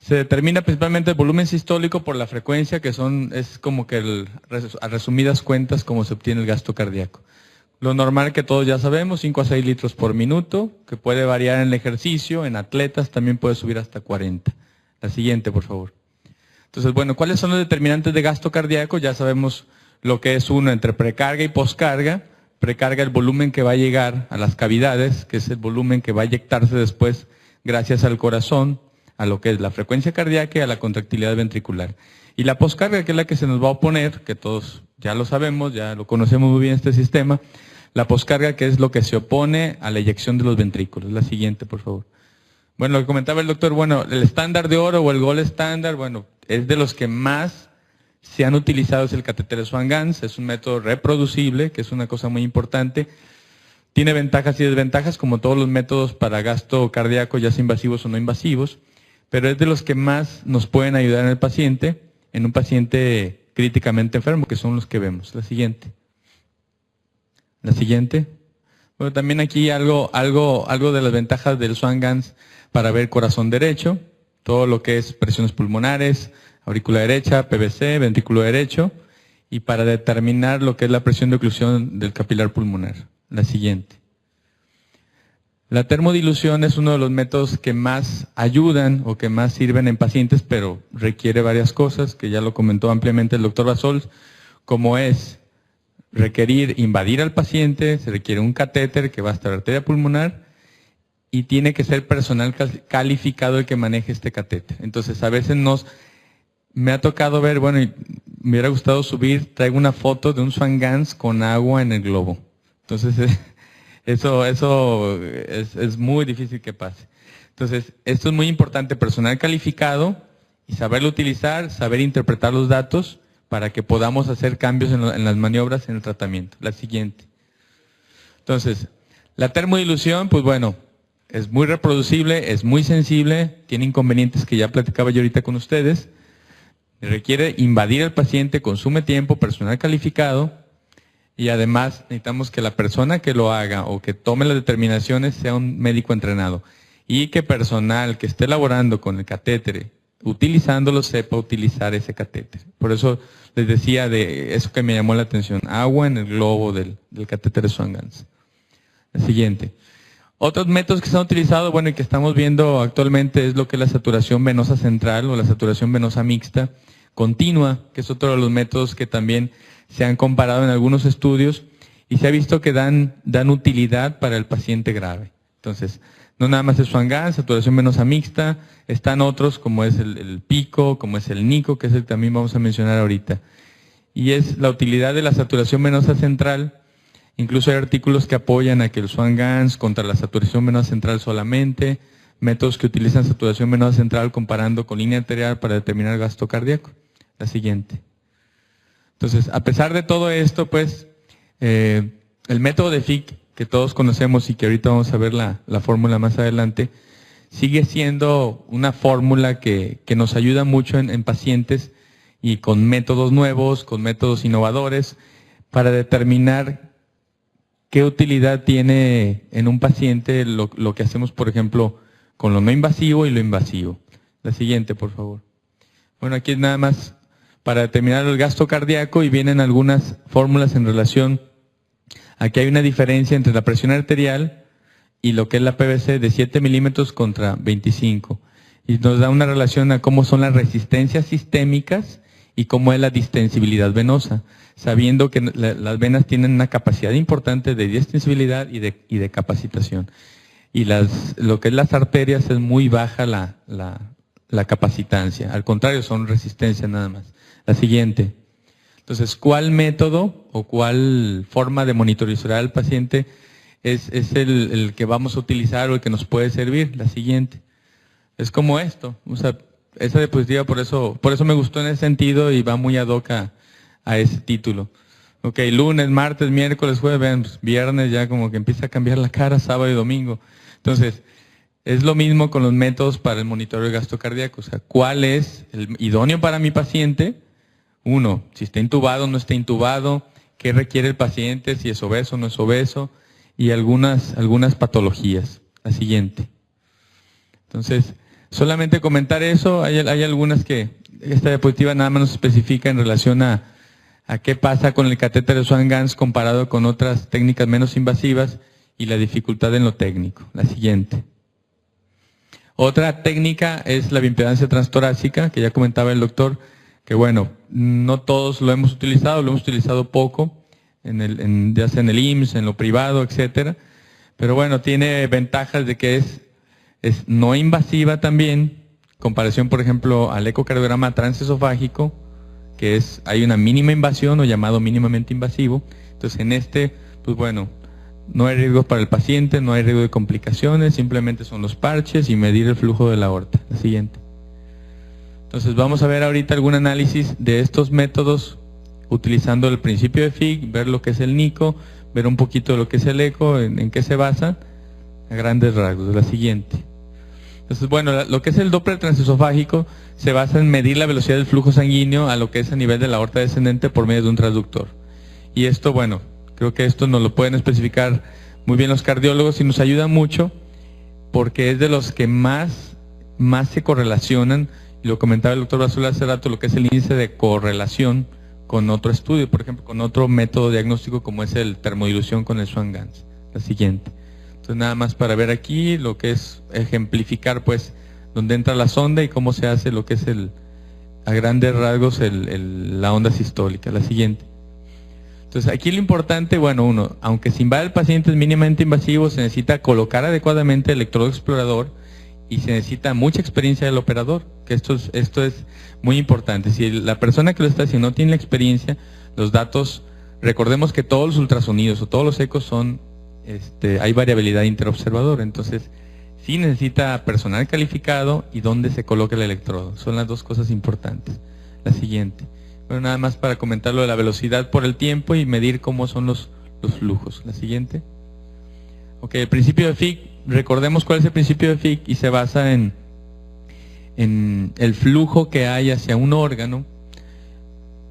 se determina principalmente el volumen sistólico por la frecuencia, que es como que a resumidas cuentas cómo se obtiene el gasto cardíaco. Lo normal que todos ya sabemos, 5 a 6 litros por minuto, que puede variar en el ejercicio, en atletas también puede subir hasta 40. La siguiente, por favor. Entonces, bueno, ¿cuáles son los determinantes de gasto cardíaco? Ya sabemos lo que es uno entre precarga y poscarga. Precarga, el volumen que va a llegar a las cavidades, que es el volumen que va a inyectarse después gracias al corazón, a lo que es la frecuencia cardíaca y a la contractilidad ventricular. Y la poscarga, que es la que se nos va a oponer, que todos ya lo sabemos, ya lo conocemos muy bien este sistema. La poscarga, que es lo que se opone a la eyección de los ventrículos. La siguiente, por favor. Bueno, lo que comentaba el doctor, bueno, el estándar de oro o el gold estándar, bueno, es de los que más se han utilizado, es el catéter de Swan-Ganz, es un método reproducible, que es una cosa muy importante. Tiene ventajas y desventajas, como todos los métodos para gasto cardíaco, ya sea invasivos o no invasivos, pero es de los que más nos pueden ayudar en un paciente críticamente enfermo, que son los que vemos. La siguiente. La siguiente. Bueno, también aquí algo de las ventajas del Swan-Ganz para ver corazón derecho, todo lo que es presiones pulmonares, aurícula derecha, PVC, ventrículo derecho, y para determinar lo que es la presión de oclusión del capilar pulmonar. La siguiente. La termodilución es uno de los métodos que más ayudan o que más sirven en pacientes, pero requiere varias cosas, que ya lo comentó ampliamente el doctor Basols, como es requerir invadir al paciente, se requiere un catéter que va hasta la arteria pulmonar y tiene que ser personal calificado el que maneje este catéter. Entonces a veces me ha tocado ver, bueno, y me hubiera gustado subir, traigo una foto de un Swan-Ganz con agua en el globo. Entonces eso es muy difícil que pase. Entonces esto es muy importante, personal calificado y saberlo utilizar, saber interpretar los datos para que podamos hacer cambios en las maniobras en el tratamiento. La siguiente. Entonces, la termodilución, pues bueno, es muy reproducible, es muy sensible, tiene inconvenientes que ya platicaba yo ahorita con ustedes, requiere invadir al paciente, consume tiempo, personal calificado, y además necesitamos que la persona que lo haga o que tome las determinaciones sea un médico entrenado, y que personal que esté laborando con el catéter, utilizándolo, sepa utilizar ese catéter. Por eso les decía de eso que me llamó la atención, agua en el globo del catéter de Swan-Ganz. La siguiente. Otros métodos que se han utilizado, bueno, y que estamos viendo actualmente es lo que es la saturación venosa central o la saturación venosa mixta continua, que es otro de los métodos que también se han comparado en algunos estudios y se ha visto que dan utilidad para el paciente grave. Entonces, no nada más es Swan-Ganz, saturación venosa mixta, están otros como es el PICO, como es el NICO, que es el que también vamos a mencionar ahorita. Y es la utilidad de la saturación venosa central. Incluso hay artículos que apoyan a que el Swan-Ganz contra la saturación venosa central solamente, métodos que utilizan saturación venosa central comparando con línea arterial para determinar gasto cardíaco. La siguiente. Entonces, a pesar de todo esto, pues, el método de Fick, que todos conocemos y que ahorita vamos a ver la fórmula más adelante, sigue siendo una fórmula que nos ayuda mucho en pacientes y con métodos nuevos, con métodos innovadores, para determinar qué utilidad tiene en un paciente lo que hacemos, por ejemplo, con lo no invasivo y lo invasivo. La siguiente, por favor. Bueno, aquí es nada más para determinar el gasto cardíaco y vienen algunas fórmulas en relación. Aquí hay una diferencia entre la presión arterial y lo que es la PVC de 7 milímetros contra 25. Y nos da una relación a cómo son las resistencias sistémicas y cómo es la distensibilidad venosa, sabiendo que las venas tienen una capacidad importante de distensibilidad y de capacitación. Y lo que es las arterias es muy baja la capacitancia, al contrario, son resistencia nada más. La siguiente. Entonces, ¿cuál método o cuál forma de monitorizar al paciente es el que vamos a utilizar o el que nos puede servir? La siguiente. Es como esto. O sea, esa diapositiva por eso me gustó en ese sentido y va muy ad hoc a ese título. Ok, lunes, martes, miércoles, jueves, vean, pues, viernes ya como que empieza a cambiar la cara, sábado y domingo. Entonces, es lo mismo con los métodos para el monitoreo de gasto cardíaco. O sea, ¿cuál es el idóneo para mi paciente? Uno, si está intubado o no está intubado, qué requiere el paciente, si es obeso o no es obeso, y algunas patologías. La siguiente. Entonces, solamente comentar eso, hay algunas que esta diapositiva nada más nos especifica en relación a qué pasa con el catéter de Swan-Ganz comparado con otras técnicas menos invasivas y la dificultad en lo técnico. La siguiente. Otra técnica es la bioimpedancia transtorácica, que ya comentaba el doctor, que bueno, no todos lo hemos utilizado poco, ya sea en el IMSS, en lo privado, etcétera. Pero bueno, tiene ventajas de que es no invasiva también, comparación por ejemplo al ecocardiograma transesofágico, que hay una mínima invasión o llamado mínimamente invasivo. Entonces en pues bueno, no hay riesgo para el paciente, no hay riesgo de complicaciones, simplemente son los parches y medir el flujo de la aorta. La siguiente. Entonces vamos a ver ahorita algún análisis de estos métodos utilizando el principio de Fick, ver lo que es el NICO, ver un poquito de lo que es el eco, en qué se basan, a grandes rasgos. La siguiente. Entonces, bueno, lo que es el Doppler transesofágico se basa en medir la velocidad del flujo sanguíneo a lo que es a nivel de la aorta descendente por medio de un transductor. Y esto, bueno, creo que esto nos lo pueden especificar muy bien los cardiólogos y nos ayuda mucho porque es de los que más se correlacionan, y lo comentaba el doctor Basula hace rato, lo que es el índice de correlación con otro estudio, por ejemplo, con otro método diagnóstico como es el termodilución con el Swan-Ganz. La siguiente. Entonces nada más para ver aquí lo que es ejemplificar pues dónde entra la sonda y cómo se hace lo que es a grandes rasgos la onda sistólica. La siguiente. Entonces aquí lo importante, bueno, uno, aunque se invade el paciente es mínimamente invasivo, se necesita colocar adecuadamente el electrodo explorador y se necesita mucha experiencia del operador, que esto es muy importante. Si la persona que lo está haciendo no tiene la experiencia, los datos, recordemos que todos los ultrasonidos o todos los ecos son, hay variabilidad interobservador, entonces sí necesita personal calificado y dónde se coloca el electrodo. Son las dos cosas importantes. La siguiente. Bueno, nada más para comentar lo de la velocidad por el tiempo y medir cómo son los flujos. La siguiente. Ok, el principio de Fick, recordemos cuál es el principio de Fick y se basa en el flujo que hay hacia un órgano.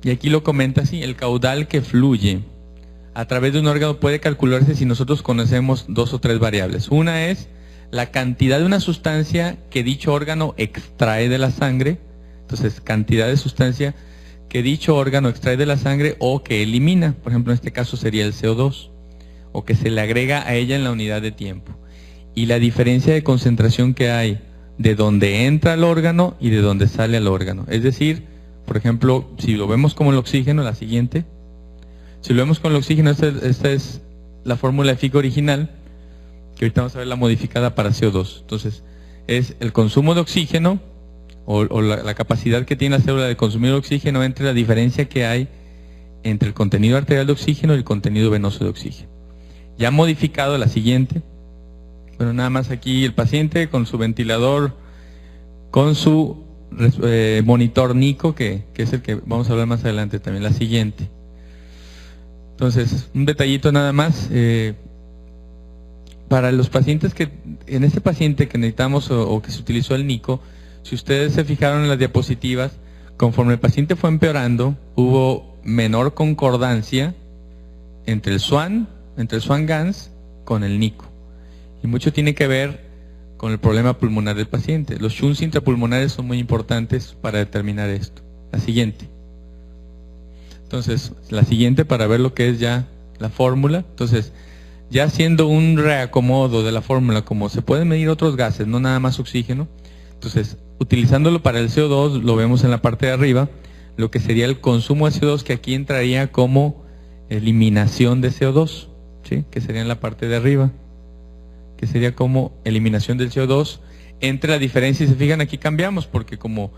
Y aquí lo comenta así, el caudal que fluye a través de un órgano puede calcularse si nosotros conocemos 2 o 3 variables. Una es la cantidad de una sustancia que dicho órgano extrae de la sangre. Entonces, cantidad de sustancia que dicho órgano extrae de la sangre o que elimina. Por ejemplo, en este caso sería el CO2. O que se le agrega a ella en la unidad de tiempo. Y la diferencia de concentración que hay de donde entra el órgano y de donde sale el órgano. Es decir, por ejemplo, si lo vemos como el oxígeno, la siguiente. Si lo vemos con el oxígeno, esta es la fórmula de Fick original, que ahorita vamos a ver la modificada para CO2. Entonces, es el consumo de oxígeno, o la capacidad que tiene la célula de consumir oxígeno entre la diferencia que hay entre el contenido arterial de oxígeno y el contenido venoso de oxígeno. Ya modificado, la siguiente. Bueno, nada más aquí el paciente con su ventilador, con su monitor NICO, que es el que vamos a hablar más adelante también. La siguiente. Entonces, un detallito nada más. Para los pacientes en este paciente que necesitamos o que se utilizó el NICO, si ustedes se fijaron en las diapositivas, conforme el paciente fue empeorando, hubo menor concordancia entre el Swan-Ganz con el NICO. Y mucho tiene que ver con el problema pulmonar del paciente. Los shunts intrapulmonares son muy importantes para determinar esto. La siguiente. Entonces, la siguiente para ver lo que es ya la fórmula. Entonces, ya haciendo un reacomodo de la fórmula, como se pueden medir otros gases, no nada más oxígeno. Entonces, utilizándolo para el CO2, lo vemos en la parte de arriba, lo que sería el consumo de CO2, que aquí entraría como eliminación de CO2, ¿sí? Que sería en la parte de arriba, que sería como eliminación del CO2, entre la diferencia, y se fijan aquí cambiamos, porque como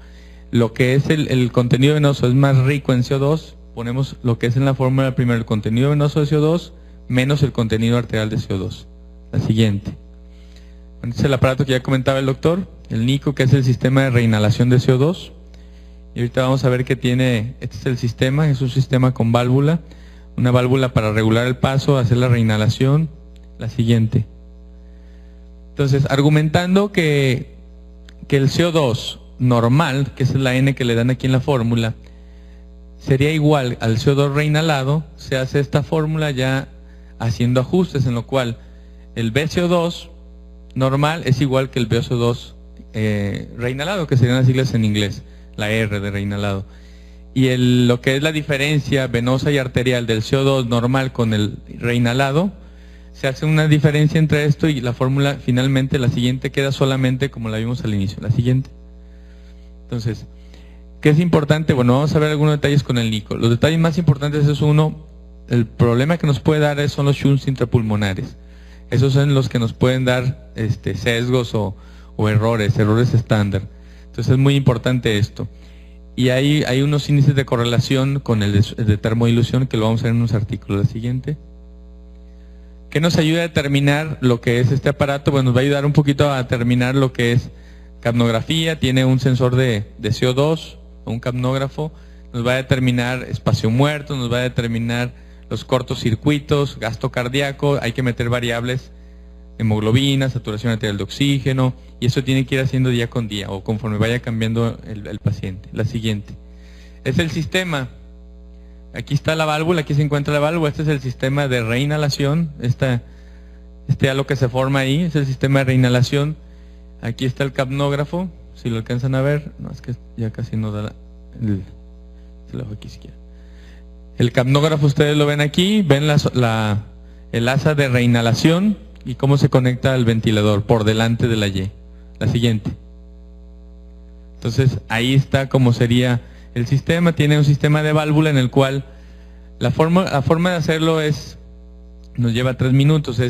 lo que es el contenido venoso es más rico en CO2, ponemos lo que es en la fórmula primero el contenido venoso de CO2 menos el contenido arterial de CO2. La siguiente. Este es el aparato que ya comentaba el doctor, el NICO, que es el sistema de reinhalación de CO2. Y ahorita vamos a ver que tiene, este es el sistema, es un sistema con válvula, una válvula para regular el paso, hacer la reinhalación. La siguiente. Entonces, argumentando que el CO2 normal, que es la N que le dan aquí en la fórmula, sería igual al CO2 reinhalado, se hace esta fórmula ya haciendo ajustes, en lo cual el BCO2 normal es igual que el BCO2 reinhalado, que serían las siglas en inglés, la R de reinhalado. Y lo que es la diferencia venosa y arterial del CO2 normal con el reinhalado, se hace una diferencia entre esto y la fórmula finalmente, la siguiente, queda solamente como la vimos al inicio. La siguiente. Entonces, ¿qué es importante? Bueno, vamos a ver algunos detalles con el NICO. Los detalles más importantes es uno, el problema que nos puede dar son los shunts intrapulmonares. Esos son los que nos pueden dar sesgos o errores estándar. Entonces es muy importante esto. Y hay unos índices de correlación con el de termodilución que lo vamos a ver en unos artículos. La siguiente. ¿Qué nos ayuda a determinar lo que es este aparato? Bueno, nos va a ayudar un poquito a determinar lo que es capnografía. Tiene un sensor de CO2, un capnógrafo. Nos va a determinar espacio muerto, nos va a determinar los cortocircuitos, gasto cardíaco. Hay que meter variables, hemoglobina, saturación arterial de oxígeno. Y eso tiene que ir haciendo día con día o conforme vaya cambiando el paciente. La siguiente. Es el sistema. Aquí está la válvula, aquí se encuentra la válvula. Este es el sistema de reinhalación. Ya lo que se forma ahí es el sistema de reinhalación. Aquí está el capnógrafo, si lo alcanzan a ver. No, es que ya casi no da se lo dejo aquí si quieren. El capnógrafo ustedes lo ven aquí, ven el asa de reinhalación y cómo se conecta al ventilador por delante de la Y. La siguiente. Entonces ahí está cómo sería el sistema. Tiene un sistema de válvula en el cual la forma de hacerlo nos lleva 3 minutos.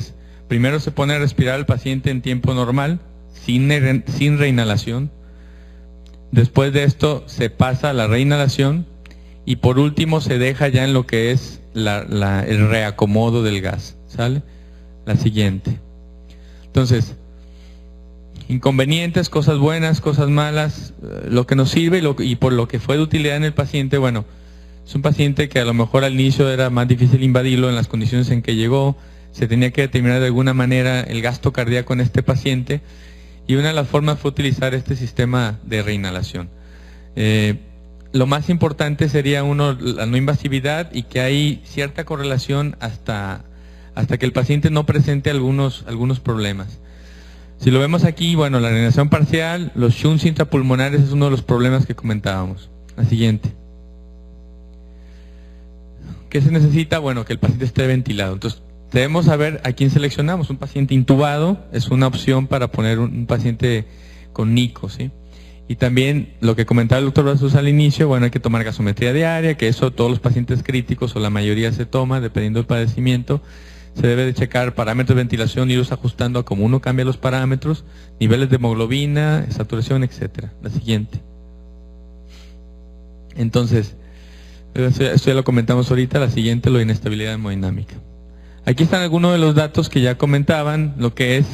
Primero se pone a respirar al paciente en tiempo normal, sin reinhalación. Después de esto se pasa a la reinhalación y por último se deja ya en lo que es el reacomodo del gas. ¿Sale? La siguiente. Entonces, inconvenientes, cosas buenas, cosas malas, lo que nos sirve y por lo que fue de utilidad en el paciente. Bueno, es un paciente que a lo mejor al inicio era más difícil invadirlo en las condiciones en que llegó. Se tenía que determinar de alguna manera el gasto cardíaco en este paciente y una de las formas fue utilizar este sistema de reinhalación. Lo más importante sería la no invasividad y que hay cierta correlación hasta que el paciente no presente algunos problemas. Si lo vemos aquí, bueno, la reinhalación parcial, los shunts intrapulmonares es uno de los problemas que comentábamos. La siguiente. ¿Qué se necesita? Bueno, que el paciente esté ventilado. Entonces, debemos saber a quién seleccionamos. Un paciente intubado es una opción para poner un paciente con NICO, ¿sí? Y también lo que comentaba el doctor Brazos al inicio, bueno, hay que tomar gasometría diaria, que eso todos los pacientes críticos o la mayoría se toma, dependiendo del padecimiento. Se debe de checar parámetros de ventilación, irlos ajustando a como uno cambia los parámetros, niveles de hemoglobina, saturación, etcétera. La siguiente. Entonces, esto ya lo comentamos ahorita, la siguiente, lo de inestabilidad hemodinámica. Aquí están algunos de los datos que ya comentaban, lo que es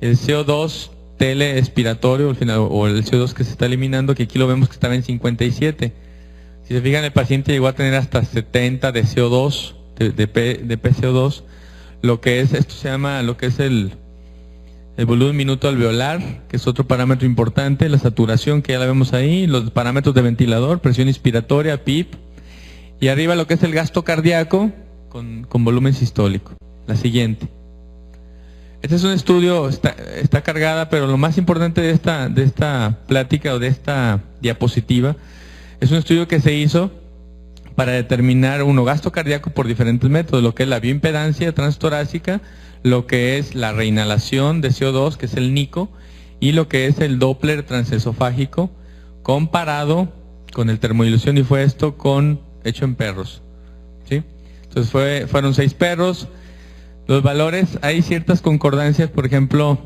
el CO2 teleexpiratorio, o el CO2 que se está eliminando, que aquí lo vemos que estaba en 57. Si se fijan, el paciente llegó a tener hasta 70 de CO2, de PCO2. Lo que es, esto se llama, lo que es el volumen minuto alveolar, que es otro parámetro importante, la saturación que ya la vemos ahí, los parámetros de ventilador, presión inspiratoria, PIP, y arriba lo que es el gasto cardíaco con volumen sistólico. La siguiente. Este es un estudio, está cargada, pero lo más importante de esta plática o de esta diapositiva es un estudio que se hizo para determinar gasto cardíaco por diferentes métodos, lo que es la bioimpedancia transtorácica, lo que es la reinhalación de CO2, que es el NICO, y lo que es el Doppler transesofágico, comparado con el termodilución, y fue esto hecho en perros, ¿sí? Entonces fueron 6 perros. Los valores, hay ciertas concordancias, por ejemplo,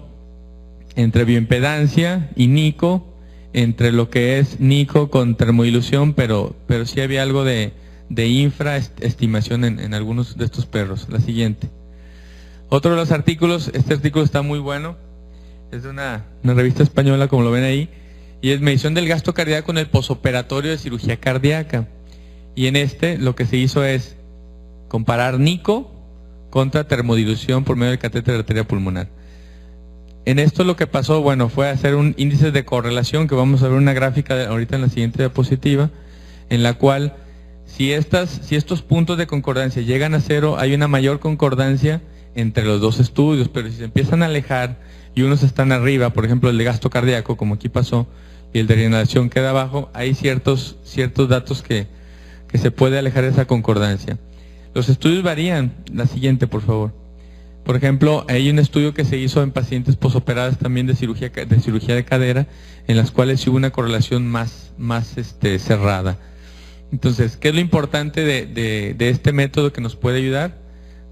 entre bioimpedancia y NICO, entre lo que es NICO con termodilución, pero sí había algo de infraestimación en algunos de estos perros. La siguiente. Otro de los artículos, este artículo está muy bueno, es de una revista española, como lo ven ahí, y es medición del gasto cardíaco en el posoperatorio de cirugía cardíaca. Y en lo que se hizo es comparar NICO contra termodilución por medio del catéter de arteria pulmonar. En esto lo que pasó, bueno, fue hacer un índice de correlación, que vamos a ver una gráfica ahorita en la siguiente diapositiva, en la cual si estos puntos de concordancia llegan a 0, hay una mayor concordancia entre los dos estudios, pero si se empiezan a alejar y unos están arriba, por ejemplo el de gasto cardíaco, como aquí pasó, y el de reinhalación queda abajo, hay ciertos datos que se puede alejar esa concordancia. Los estudios varían. La siguiente, por favor. Por ejemplo, hay un estudio que se hizo en pacientes posoperadas también de cirugía de cadera, en las cuales hubo una correlación más cerrada. Entonces, ¿qué es lo importante de este método que nos puede ayudar?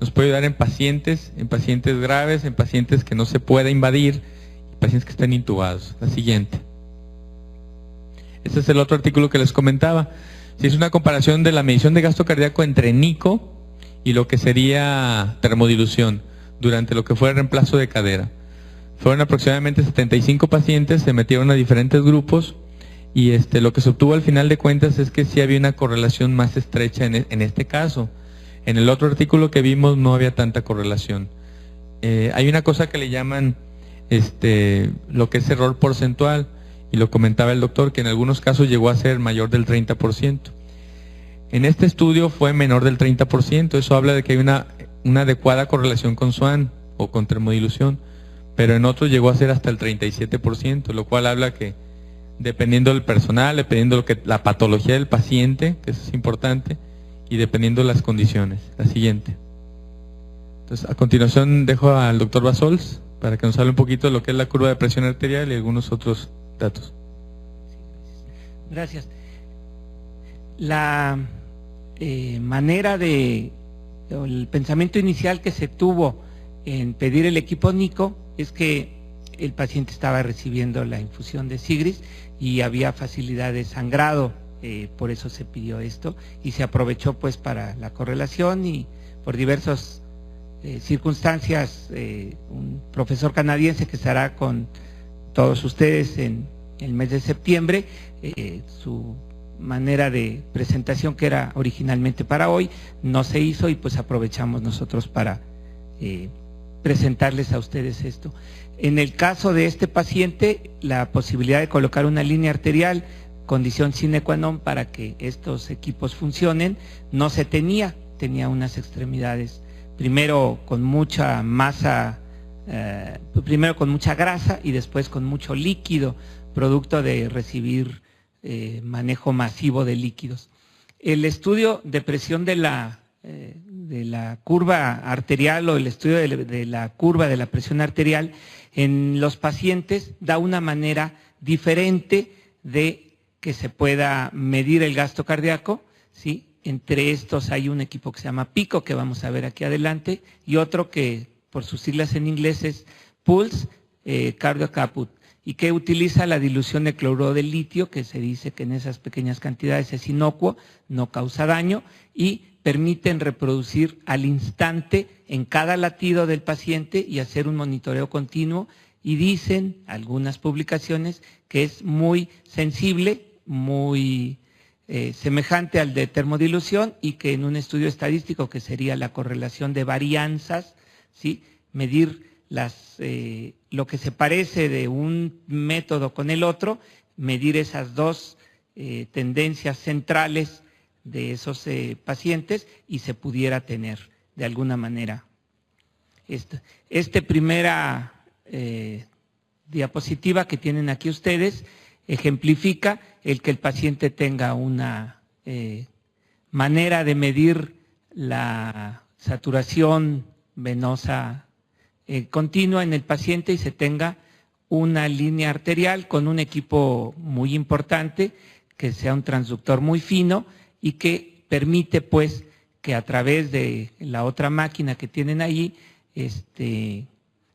Nos puede ayudar en pacientes graves, en pacientes que no se pueda invadir, pacientes que estén intubados. La siguiente. Este es el otro artículo que les comentaba. Si es una comparación de la medición de gasto cardíaco entre NICO y lo que sería termodilución durante lo que fue el reemplazo de cadera. Fueron aproximadamente 75 pacientes, se metieron a diferentes grupos y lo que se obtuvo al final de cuentas es que sí había una correlación más estrecha en este caso. En el otro artículo que vimos no había tanta correlación. Hay una cosa que le llaman lo que es error porcentual, y lo comentaba el doctor, que en algunos casos llegó a ser mayor del 30%. En este estudio fue menor del 30%, eso habla de que hay una adecuada correlación con SWAN. o con termodilución, pero en otros llegó a ser hasta el 37%, lo cual habla que dependiendo del personal, dependiendo de la patología del paciente, que eso es importante, y dependiendo de las condiciones. La siguiente. Entonces, a continuación dejo al doctor Basols para que nos hable un poquito de lo que es la curva de presión arterial y algunos otros datos.
Gracias. La manera el pensamiento inicial que se tuvo en pedir el equipo NICO es que el paciente estaba recibiendo la infusión de Sigris y había facilidad de sangrado, por eso se pidió esto y se aprovechó pues para la correlación y por diversas circunstancias, un profesor canadiense que estará con todos ustedes en el mes de septiembre, su manera de presentación que era originalmente para hoy no se hizo y pues aprovechamos nosotros para presentarles a ustedes esto. En el caso de este paciente, la posibilidad de colocar una línea arterial, condición sine qua non para que estos equipos funcionen, no se tenía unas extremidades, primero con mucha masa, primero con mucha grasa y después con mucho líquido, producto de recibir manejo masivo de líquidos. El estudio de presión de la curva arterial o el estudio de la curva de la presión arterial en los pacientes da una manera diferente de que se pueda medir el gasto cardíaco, ¿sí? Entre estos hay un equipo que se llama PICO, que vamos a ver aquí adelante, y otro que por sus siglas en inglés es Pulse Cardiac Output, y que utiliza la dilución de cloruro de litio, que se dice que en esas pequeñas cantidades es inocuo, no causa daño, y permiten reproducir al instante en cada latido del paciente y hacer un monitoreo continuo, y dicen algunas publicaciones que es muy sensible, muy semejante al de termodilución, y que en un estudio estadístico que sería la correlación de varianzas, ¿sí? Medir lo que se parece de un método con el otro, medir esas dos tendencias centrales de esos pacientes y se pudiera tener de alguna manera. Primera diapositiva que tienen aquí ustedes ejemplifica el que el paciente tenga una manera de medir la saturación venosa continua en el paciente y se tenga una línea arterial con un equipo muy importante, que sea un transductor muy fino y que permite pues que a través de la otra máquina que tienen allí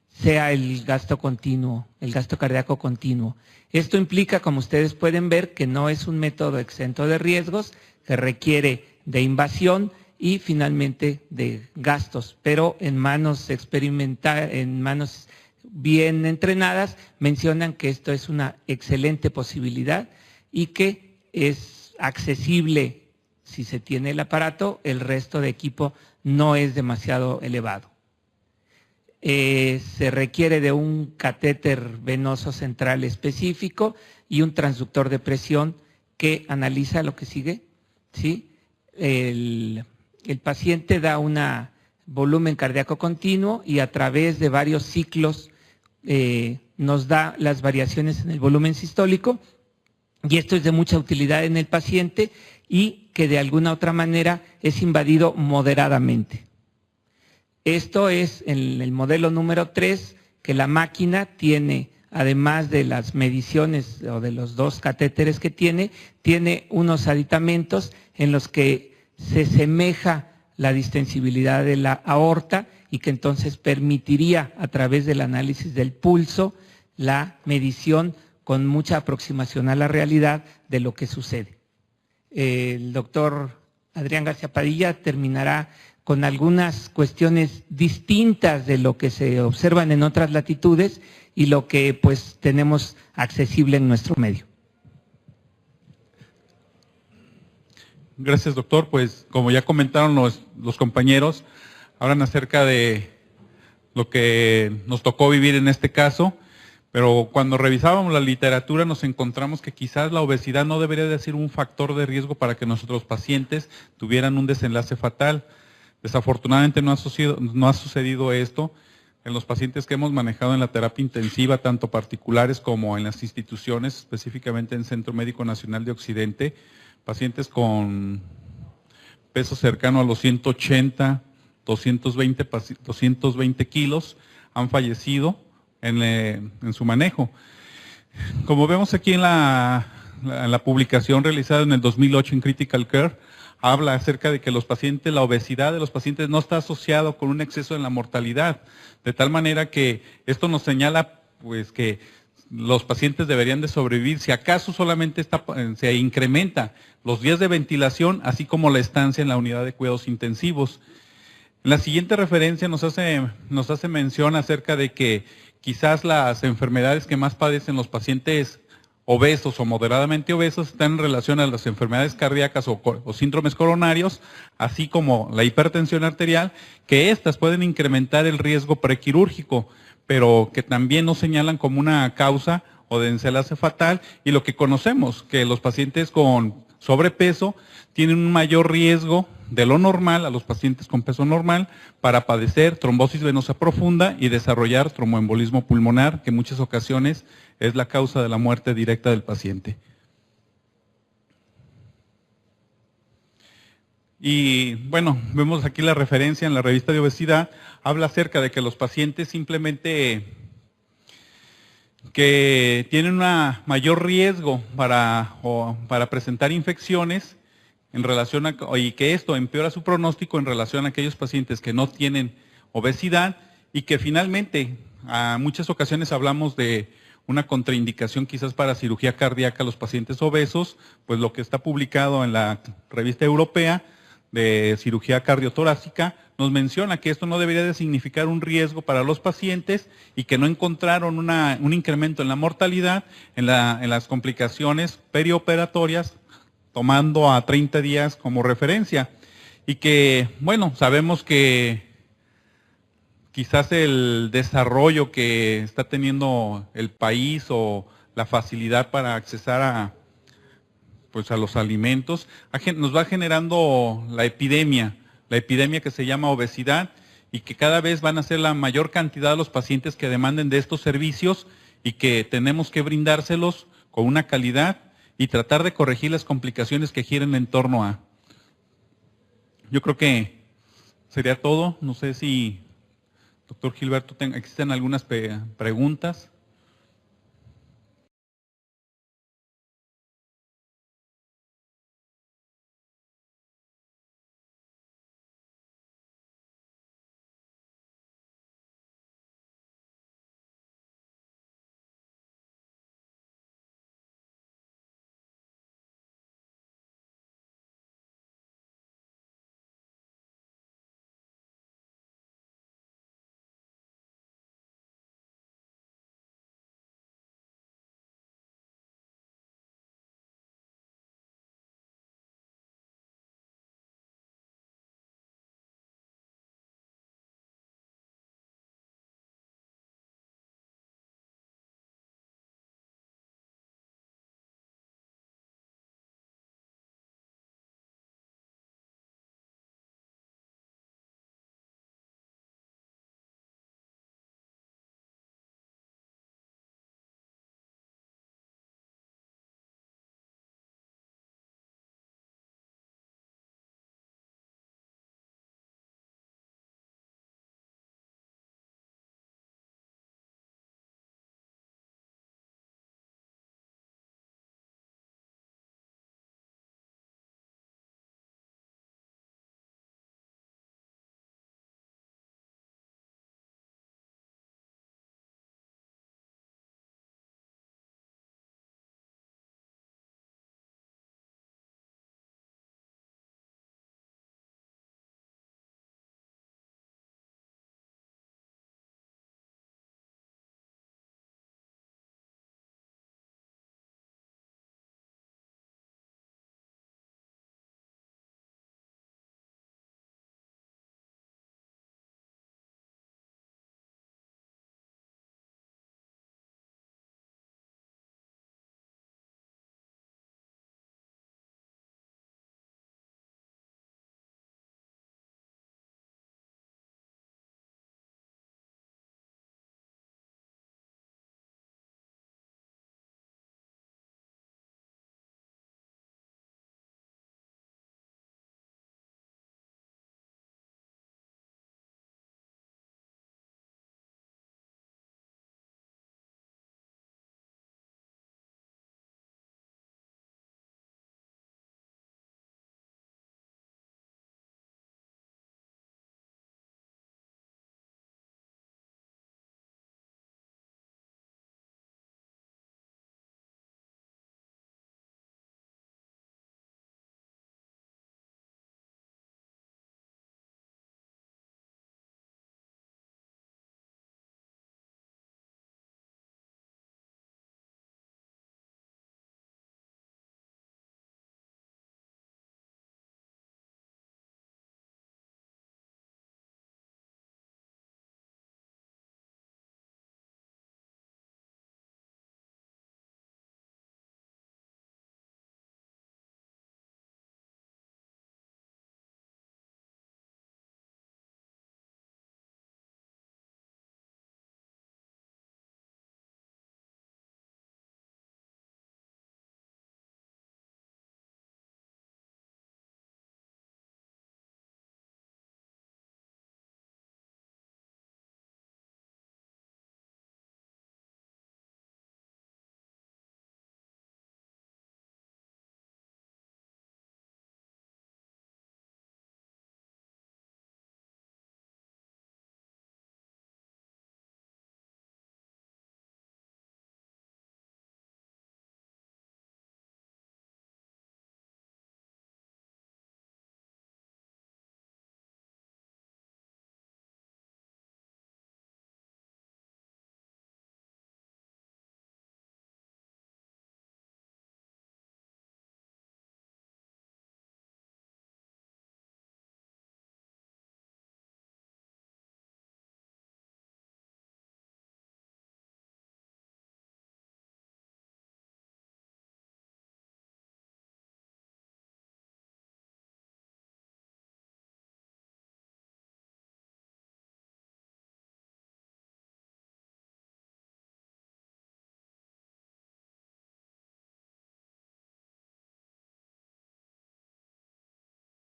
sea el gasto continuo, el gasto cardíaco continuo. Esto implica, como ustedes pueden ver, que no es un método exento de riesgos, que requiere de invasión y finalmente de gastos, pero en manos bien entrenadas mencionan que esto es una excelente posibilidad y que es accesible si se tiene el aparato, el resto de equipo no es demasiado elevado. Se requiere de un catéter venoso central específico y un transductor de presión que analiza lo que sigue, ¿sí? El paciente da un volumen cardíaco continuo y a través de varios ciclos nos da las variaciones en el volumen sistólico, y esto es de mucha utilidad en el paciente y que de alguna otra manera es invadido moderadamente. Esto es en el modelo número 3, que la máquina tiene, además de las mediciones o de los dos catéteres que tiene unos aditamentos en los que se semeja la distensibilidad de la aorta y que entonces permitiría a través del análisis del pulso la medición con mucha aproximación a la realidad de lo que sucede. El doctor Adrián García Padilla terminará con algunas cuestiones distintas de lo que se observan en otras latitudes y lo que pues tenemos accesible en nuestro medio.
Gracias, doctor. Pues como ya comentaron los compañeros, hablan acerca de lo que nos tocó vivir en este caso, pero cuando revisábamos la literatura nos encontramos que quizás la obesidad no debería de ser un factor de riesgo para que nuestros pacientes tuvieran un desenlace fatal. Desafortunadamente no ha sucedido esto. en los pacientes que hemos manejado en la terapia intensiva, tanto particulares como en las instituciones, específicamente en Centro Médico Nacional de Occidente, pacientes con peso cercano a los 180, 220 kilos han fallecido en su manejo. Como vemos aquí en la publicación realizada en el 2008 en Critical Care, habla acerca de que la obesidad de los pacientes no está asociado con un exceso en la mortalidad, de tal manera que esto nos señala pues que los pacientes deberían de sobrevivir, si acaso solamente se incrementa los días de ventilación, así como la estancia en la unidad de cuidados intensivos. En la siguiente referencia nos hace mención acerca de que quizás las enfermedades que más padecen los pacientes obesos o moderadamente obesos están en relación a las enfermedades cardíacas o síndromes coronarios, así como la hipertensión arterial, que estas pueden incrementar el riesgo prequirúrgico, pero que también nos señalan como una causa o de desenlace fatal, y lo que conocemos, que los pacientes con sobrepeso tienen un mayor riesgo de lo normal a los pacientes con peso normal para padecer trombosis venosa profunda y desarrollar tromboembolismo pulmonar, que en muchas ocasiones es la causa de la muerte directa del paciente. Y bueno, vemos aquí la referencia en la revista de obesidad, habla acerca de que los pacientes simplemente que tienen un mayor riesgo para presentar infecciones en relación y que esto empeora su pronóstico en relación a aquellos pacientes que no tienen obesidad, y que finalmente a muchas ocasiones hablamos de una contraindicación quizás para cirugía cardíaca a los pacientes obesos, pues lo que está publicado en la revista europea de cirugía cardiotorácica nos menciona que esto no debería de significar un riesgo para los pacientes y que no encontraron un incremento en la mortalidad, en las complicaciones perioperatorias, tomando a 30 días como referencia. Y que, bueno, sabemos que quizás el desarrollo que está teniendo el país o la facilidad para accesar a los alimentos nos va generando la epidemia que se llama obesidad, y que cada vez van a ser la mayor cantidad de los pacientes que demanden de estos servicios, y que tenemos que brindárselos con una calidad y tratar de corregir las complicaciones que giren en torno a. Yo creo que sería todo. No sé si, doctor Gilberto, existen algunas preguntas.